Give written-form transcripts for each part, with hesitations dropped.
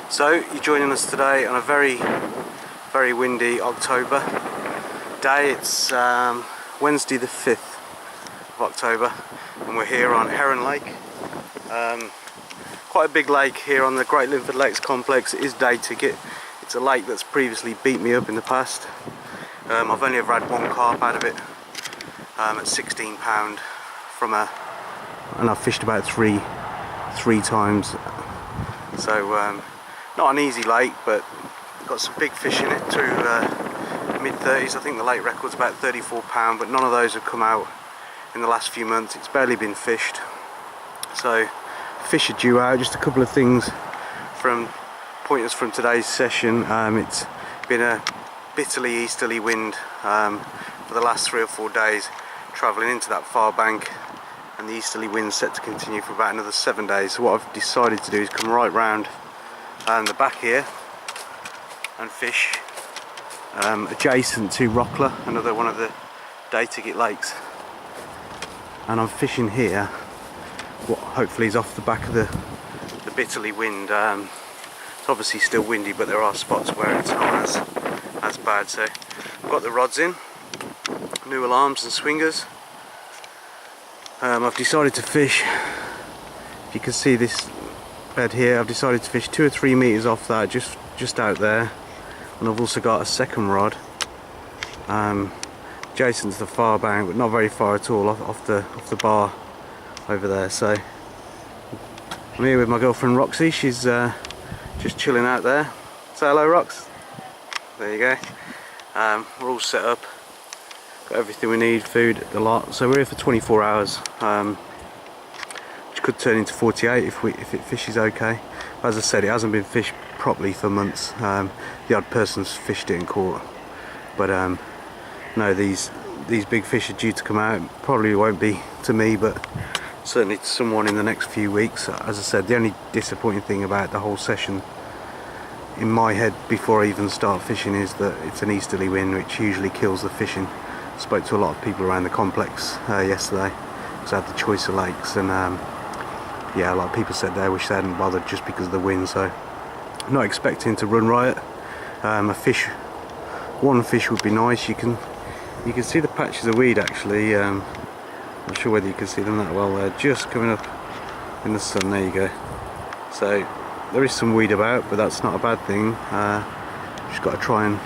So you're joining us today on a very windy October day. It's Wednesday the 5th of October and we're here on Heron Lake. Quite a big lake here on the Great Linford Lakes complex. It is day ticket. It's a lake that's previously beat me up in the past. I've only ever had one carp out of it at £16 from and I've fished about three times. So not an easy lake, but got some big fish in it through mid-30s. I think the lake record's about £34, but none of those have come out in the last few months. It's barely been fished. So fish are due out. Just a couple of things from pointers from today's session. It's been a bitterly easterly wind for the last 3 or 4 days, travelling into that far bank, and the easterly wind set to continue for about another 7 days. So what I've decided to do is come right round the back here and fish adjacent to Rockler, another one of the day ticket lakes, and I'm fishing here what hopefully is off the back of the bitterly wind. It's obviously still windy, but there are spots where it's not as bad. So I've got the rods in, new alarms and swingers. I've decided to fish, if you can see this bed here, I've decided to fish 2 or 3 meters off that, just out there, and I've also got a second rod adjacent to the far bank, but not very far at all, off the bar over there. So I'm here with my girlfriend Roxy. She's just chilling out there. Say hello, Rox. There you go. We're all set up, got everything we need, food, a lot. So we're here for 24 hours, which could turn into 48 if it fishes okay. As I said, it hasn't been fished properly for months. The odd person's fished it and caught, but no, these big fish are due to come out. Probably won't be to me, but certainly to someone in the next few weeks. As I said, the only disappointing thing about the whole session in my head before I even start fishing is that it's an easterly wind, which usually kills the fishing. I spoke to a lot of people around the complex yesterday, because I had the choice of lakes, and yeah, a lot of people said they wish they hadn't bothered just because of the wind. So I'm not expecting to run riot. One fish would be nice. You can see the patches of weed actually. Not sure whether you can see them that well. They're just coming up in the sun. There you go. So there is some weed about, but that's not a bad thing. Just got to try and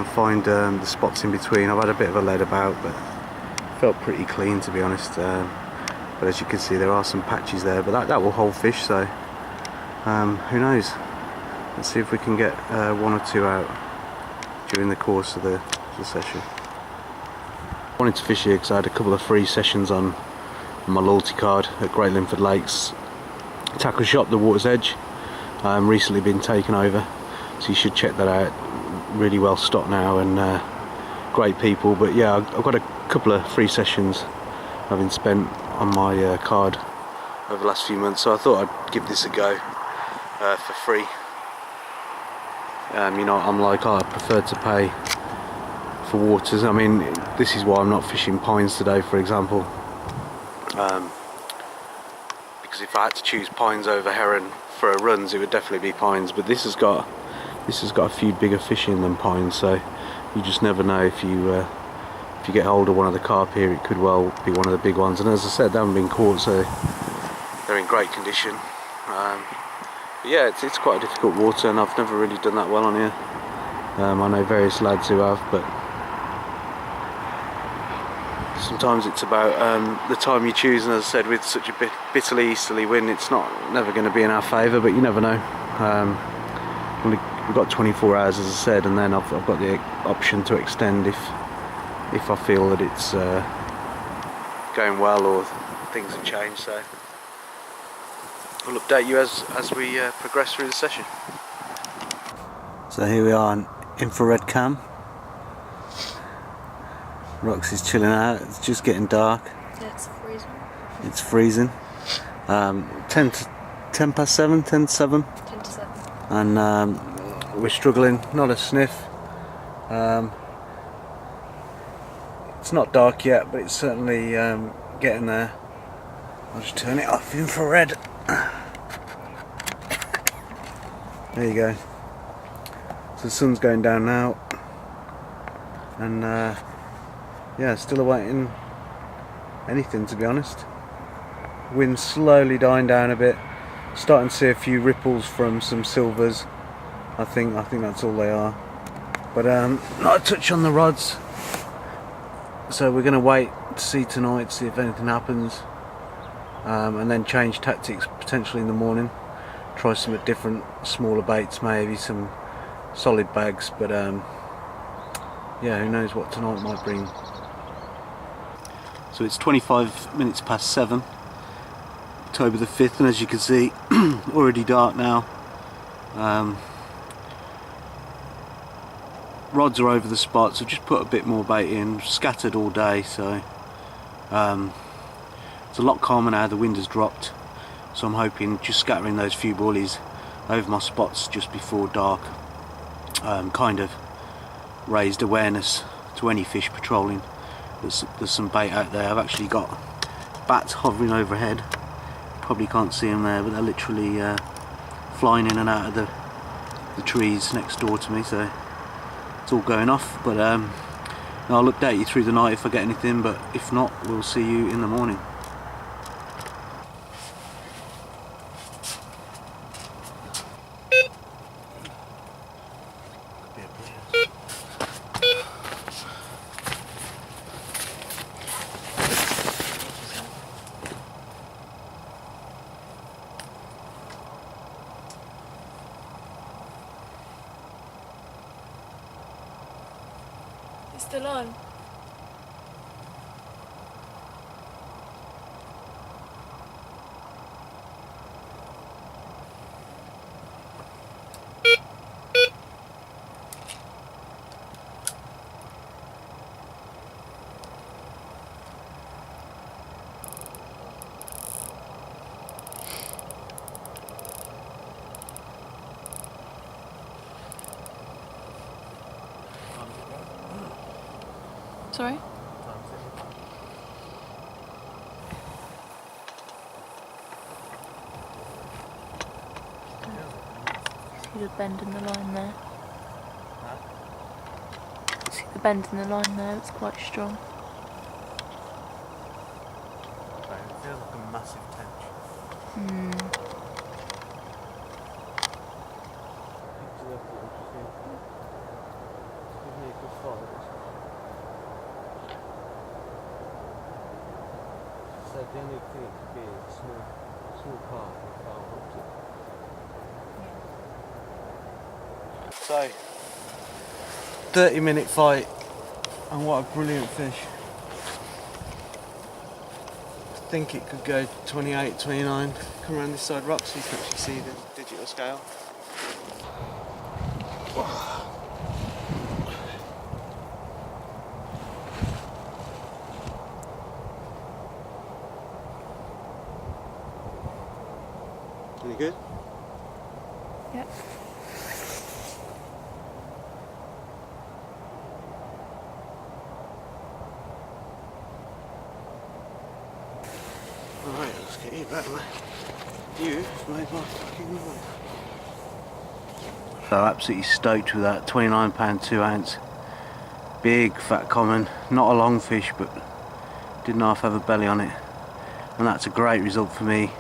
find the spots in between. I've had a bit of a lead about, but felt pretty clean, to be honest. But as you can see, there are some patches there, but that will hold fish. So who knows? Let's see if we can get 1 or 2 out during the course of the session. I wanted to fish here because I had a couple of free sessions on my loyalty card at Great Linford Lakes. Tackle shop, the Water's Edge, recently been taken over, so you should check that out. Really well stocked now, and great people. But yeah, I've got a couple of free sessions having spent on my card over the last few months, so I thought I'd give this a go for free. You know, I prefer to pay for waters. I mean, this is why I'm not fishing pines today, for example, because if I had to choose pines over heron for runs, it would definitely be pines. But this has got a few bigger fish in than pines, so you just never know. If you get hold of one of the carp here, it could well be one of the big ones. And as I said, they haven't been caught, so they're in great condition. But yeah, it's quite a difficult water, and I've never really done that well on here. I know various lads who have, but sometimes it's about the time you choose, and as I said, with such a bitterly easterly wind, it's never going to be in our favour, but you never know. We've got 24 hours, as I said, and then I've got the option to extend if I feel that it's going well or things have changed. So we'll update you as we progress through the session. So here we are on infrared cam. Roxy's chilling out. It's just getting dark. Yeah, it's freezing. It's freezing. 10 past 7, 10 to 7. 10 to 7. And we're struggling, not a sniff. It's not dark yet, but it's certainly getting there. I'll just turn it off infrared. There you go. So the sun's going down now, and yeah, still awaiting anything, to be honest. Wind's slowly dying down a bit. Starting to see a few ripples from some silvers. I think that's all they are. But not a touch on the rods. So we're going to wait to see tonight, see if anything happens, and then change tactics potentially in the morning. Try some different smaller baits, maybe some solid bags. But yeah, who knows what tonight might bring. So it's 25 minutes past 7, October the 5th, and as you can see, already dark now. Rods are over the spot, so just put a bit more bait in, scattered all day, so it's a lot calmer now. The wind has dropped, so I'm hoping just scattering those few bullies over my spots just before dark kind of raised awareness to any fish patrolling. There's some bait out there. I've actually got bats hovering overhead. Probably can't see them there, but they're literally flying in and out of the trees next door to me, so it's all going off. But I'll update you through the night if I get anything, but if not, we'll see you in the morning. It's still on. Sorry? See the bend in the line there? See the bend in the line there? It's quite strong. It feels like a massive tension. So the only thing it could be is a small part of our hooked it. So 30-minute fight, and what a brilliant fish. I think it could go 28, 29. Come around this side rock so you can actually see the digital scale. Any good? Yep. Alright, let's get you back, mate. You made my fucking noise. So absolutely stoked with that 29-pound 2 ounce. Big fat common, not a long fish, but didn't half have a belly on it. And that's a great result for me.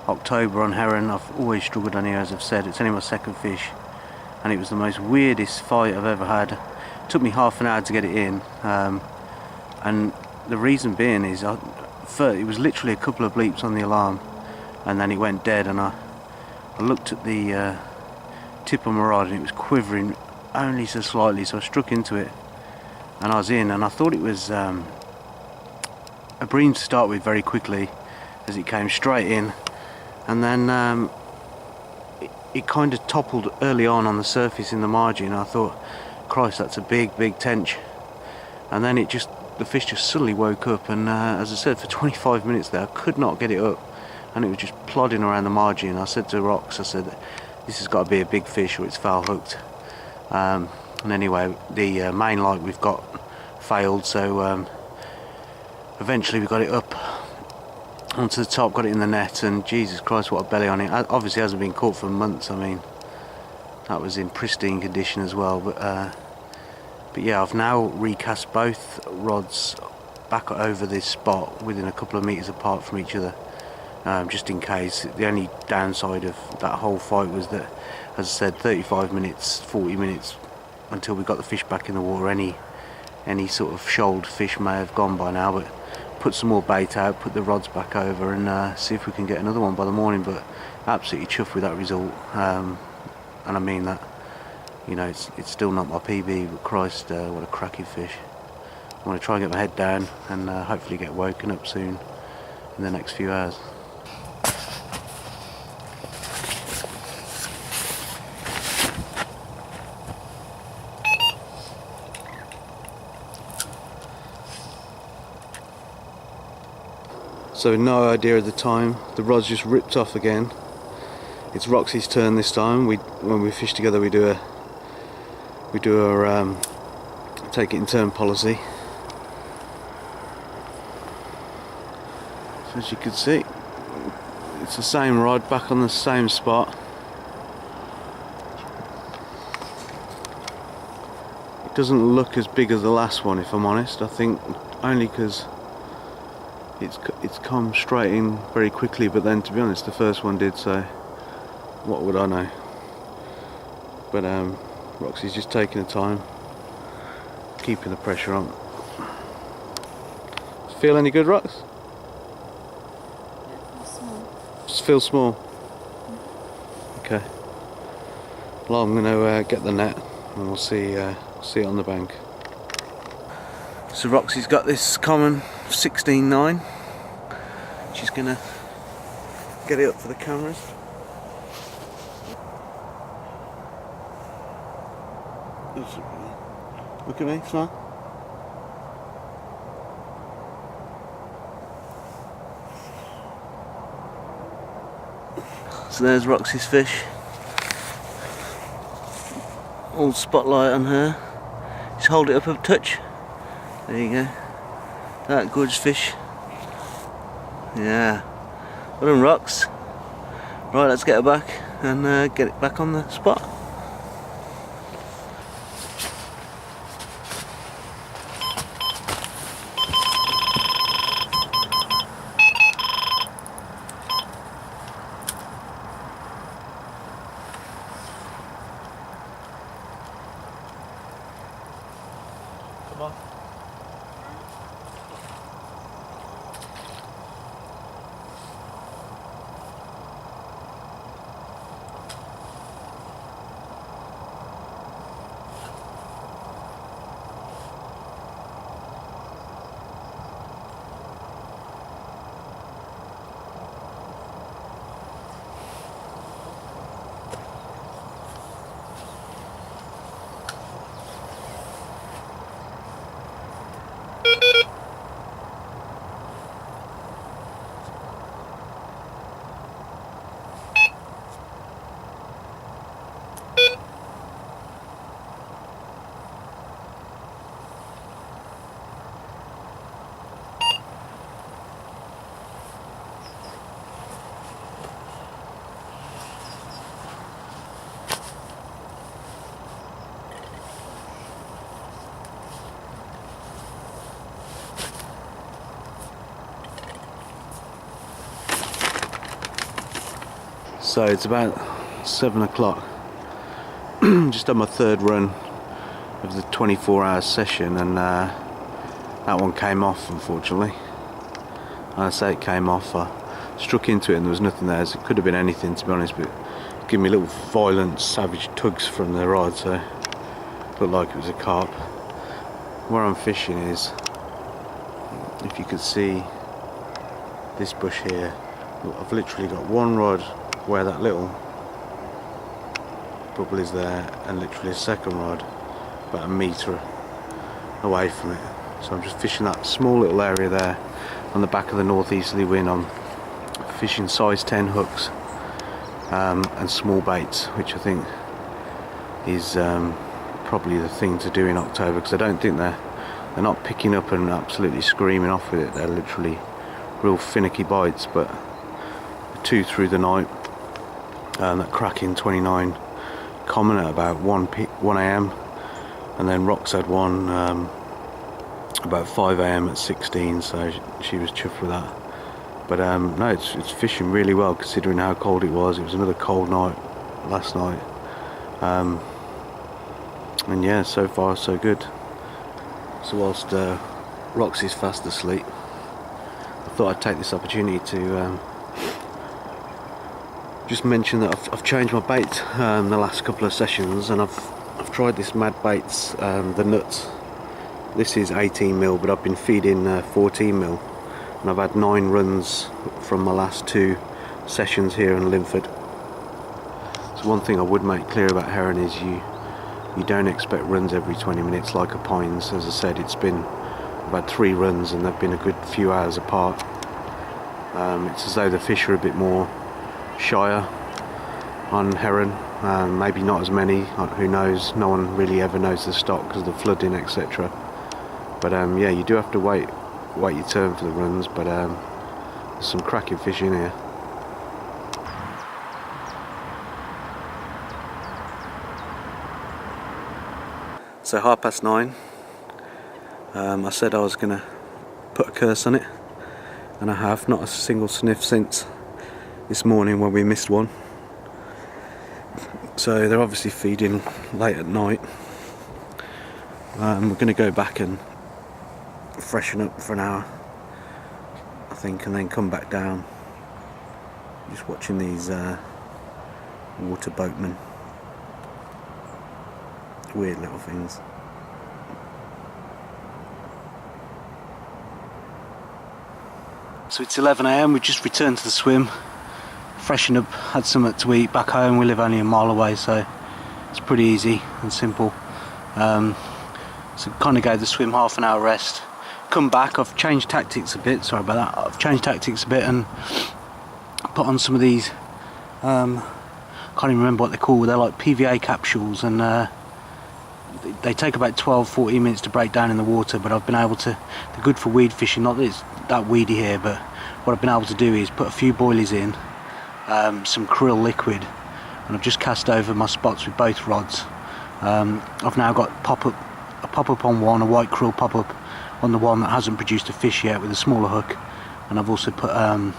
October on Heron, I've always struggled on here, as I've said. It's only my second fish, and it was the most weirdest fight I've ever had. It took me half an hour to get it in, and the reason being is it was literally a couple of bleeps on the alarm, and then it went dead, and I looked at the tip of my rod and it was quivering only so slightly, so I struck into it and I was in, and I thought it was a bream to start with very quickly as it came straight in, and then it kind of toppled early on the surface in the margin. I thought, Christ, that's a big tench. And then the fish just suddenly woke up, and as I said, for 25 minutes there I could not get it up, and it was just plodding around the margin. I said to Rox, I said, this has got to be a big fish or it's foul hooked. And anyway, the main light we've got failed, so eventually we got it up onto the top, got it in the net, and Jesus Christ, what a belly on it. Obviously hasn't been caught for months. I mean, that was in pristine condition as well. But yeah, I've now recast both rods back over this spot within a couple of meters apart from each other, just in case. The only downside of that whole fight was that, as I said, 35 minutes, 40 minutes until we got the fish back in the water. Any sort of shoaled fish may have gone by now, but put some more bait out, put the rods back over, and see if we can get another one by the morning. But absolutely chuffed with that result, and I mean that. You know, it's still not my PB, but Christ, what a cracking fish. I want to try and get my head down and hopefully get woken up soon in the next few hours. So no idea of the time, the rod's just ripped off again. It's Roxy's turn this time. When we fish together, we do our take it in turn policy. So as you can see, it's the same rod back on the same spot. It doesn't look as big as the last one, if I'm honest. I think only because it's come straight in very quickly, but then to be honest the first one did, so what would I know. But Roxy's just taking the time, keeping the pressure on. Feel any good, Rox? Just feel small. Okay. Well, I'm going to get the net and we'll see it on the bank. So Roxy's got this common 16.9. She's going to get it up for the cameras. Look at me, smile. So there's Roxy's fish. All spotlight on her. Just hold it up a touch. There you go. That gorgeous fish. Yeah. Well done, Rox. Right, let's get her back and get it back on the spot. Come on. So it's about 7 o'clock. Just done my third run of the 24-hour session, and that one came off, unfortunately. And I say it came off, I struck into it and there was nothing there. So it could have been anything, to be honest, but it gave me little violent, savage tugs from the rod, so it looked like it was a carp. Where I'm fishing is, if you could see this bush here, I've literally got one rod where that little bubble is there, and literally a second rod about a metre away from it. So I'm just fishing that small little area there on the back of the northeasterly wind. I'm fishing size 10 hooks and small baits, which I think is probably the thing to do in October, because I don't think they're not picking up and absolutely screaming off with it. They're literally real finicky bites, but 2 through the night, that cracking 29 common at about 1 AM, and then Rox had one about 5 AM at 16, so she was chuffed with that. But no, it's fishing really well considering how cold it was. It was another cold night last night, and yeah, so far so good. So whilst Rox is fast asleep, I thought I'd take this opportunity to just mention that I've changed my bait the last couple of sessions, and I've tried this Mad Baits, the nuts. This is 18mm, but I've been feeding 14mm, and I've had 9 runs from my last 2 sessions here in Linford. So one thing I would make clear about Heron is you don't expect runs every 20 minutes like a Pines. As I said, I've had 3 runs and they've been a good few hours apart. It's as though the fish are a bit more shyer on Heron, maybe not as many, who knows, no one really ever knows the stock because of the flooding, etc. But yeah, you do have to wait your turn for the runs, but there's some cracking fish in here. So 9:30, I said I was going to put a curse on it, and I have. Not a single sniff since this morning when we missed one. So they're obviously feeding late at night. We're going to go back and freshen up for an hour, I think, and then come back down. Just watching these water boatmen. Weird little things. So it's 11 AM, we just returned to the swim, freshened up, had something to eat back home. We live only a mile away, so it's pretty easy and simple. So kind of gave the swim half an hour rest. Come back, I've changed tactics a bit, sorry about that. I've changed tactics a bit and put on some of these, can't even remember what they're called, they're like PVA capsules, and they take about 12-14 minutes to break down in the water, but I've been able to, they're good for weed fishing, not that it's that weedy here, but what I've been able to do is put a few boilies in, some krill liquid, and I've just cast over my spots with both rods. I've now got a pop-up on one, a white krill pop-up on the one that hasn't produced a fish yet with a smaller hook, and I've also put a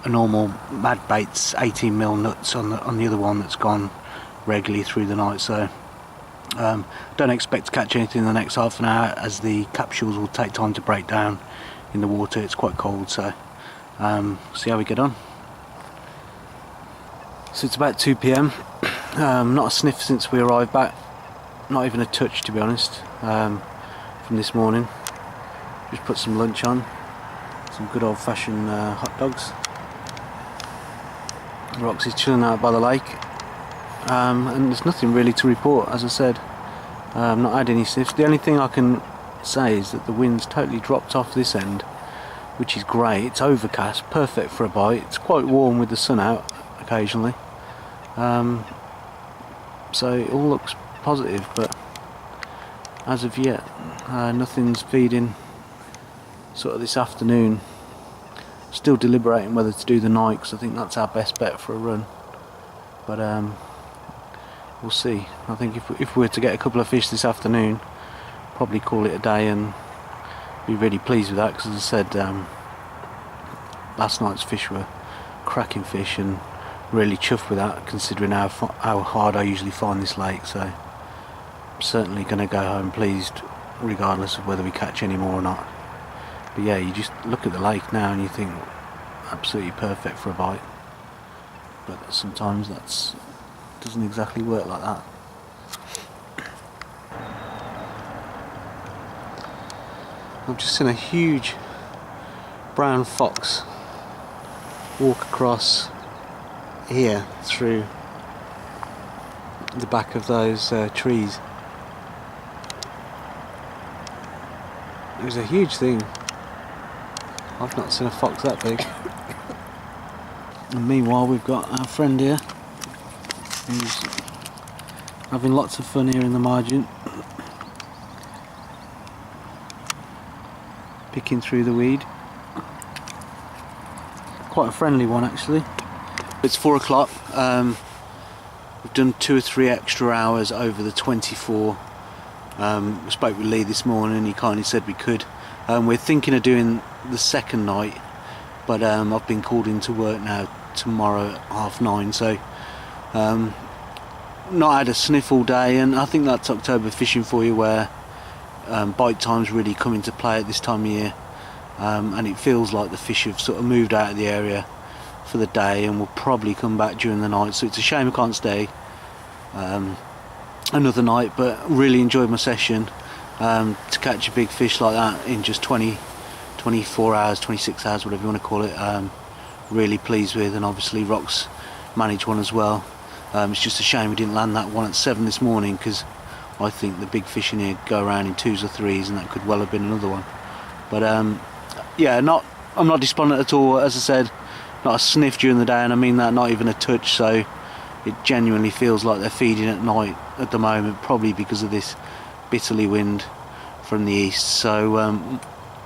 normal Mad Baits 18mm nuts on the other one that's gone regularly through the night. So don't expect to catch anything in the next half an hour, as the capsules will take time to break down in the water. It's quite cold, so see how we get on. So it's about 2 PM, not a sniff since we arrived back, not even a touch to be honest, from this morning. Just put some lunch on, some good old fashioned hot dogs. Roxy's chilling out by the lake, and there's nothing really to report. As I said, not had any sniffs. The only thing I can say is that the wind's totally dropped off this end, which is great. It's overcast, perfect for a bite. It's quite warm with the sun out occasionally, so it all looks positive, but as of yet nothing's feeding sort of this afternoon. Still deliberating whether to do the night, because I think that's our best bet for a run, but we'll see. I think if we were to get a couple of fish this afternoon, probably call it a day and be really pleased with that, because as I said, last night's fish were cracking fish, and really chuffed with that considering how hard I usually find this lake. So I'm certainly going to go home pleased regardless of whether we catch any more or not. But yeah, you just look at the lake now and you think absolutely perfect for a bite, but sometimes that doesn't exactly work like that. I've just seen a huge brown fox walk across here through the back of those trees. It was a huge thing. I've not seen a fox that big. And meanwhile we've got our friend here who's having lots of fun here in the margin, picking through the weed. Quite a friendly one actually. It's 4 o'clock. We've done 2 or 3 extra hours over the 24. We spoke with Lee this morning and he kindly said we could. We're thinking of doing the second night, but I've been called into work now tomorrow at 9:30, so not had a sniff all day, and I think that's October fishing for you, where bite times really come into play at this time of year, and it feels like the fish have sort of moved out of the area for the day and will probably come back during the night, so it's a shame I can't stay another night, but really enjoyed my session. To catch a big fish like that in just 24 hours, 26 hours, whatever you want to call it, really pleased with, and obviously Rock's managed one as well. It's just a shame we didn't land that one at 7 this morning, because I think the big fish in here go around in 2s or 3s, and that could well have been another one. But yeah, I'm not despondent at all. As I said, not a sniff during the day, and I mean that, not even a touch, so it genuinely feels like they're feeding at night at the moment, probably because of this bitterly wind from the east. So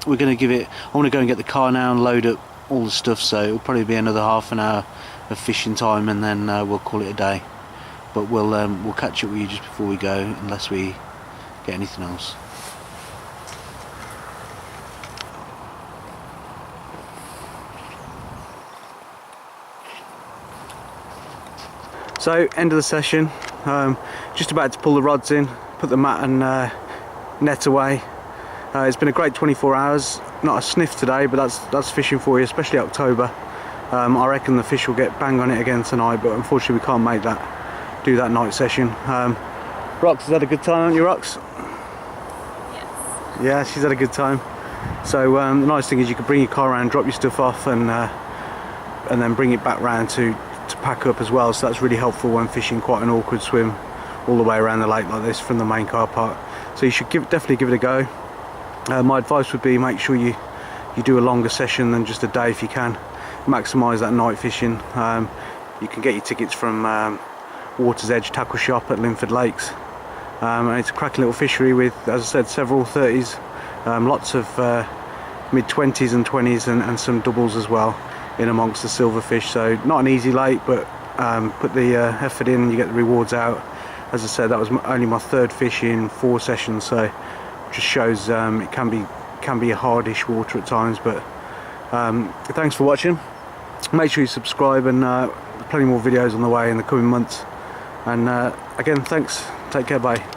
we're going to give it, I want to go and get the car now and load up all the stuff, so it'll probably be another half an hour of fishing time, and then we'll call it a day. But we'll catch up with you just before we go, unless we get anything else. So, end of the session, just about to pull the rods in, put the mat and net away. It's been a great 24 hours, not a sniff today, but that's fishing for you, especially October. I reckon the fish will get bang on it again tonight, but unfortunately we can't do that night session. Rox, has had a good time, haven't you, Rox? Yes. Yeah, she's had a good time. So the nice thing is you can bring your car around, drop your stuff off, and then bring it back round to pack up as well, so that's really helpful when fishing quite an awkward swim all the way around the lake like this from the main car park. So you should definitely give it a go. My advice would be make sure you do a longer session than just a day if you can. Maximise that night fishing. You can get your tickets from Water's Edge Tackle Shop at Linford Lakes, and it's a cracking little fishery with, as I said, several 30s, lots of mid-20s and 20s, and some doubles as well in amongst the silverfish. So not an easy lake, but put the effort in and you get the rewards out. As I said, that was only my 3rd fish in 4 sessions, so just shows it can be a hardish water at times. But thanks for watching. Make sure you subscribe, and plenty more videos on the way in the coming months. And again, thanks. Take care. Bye.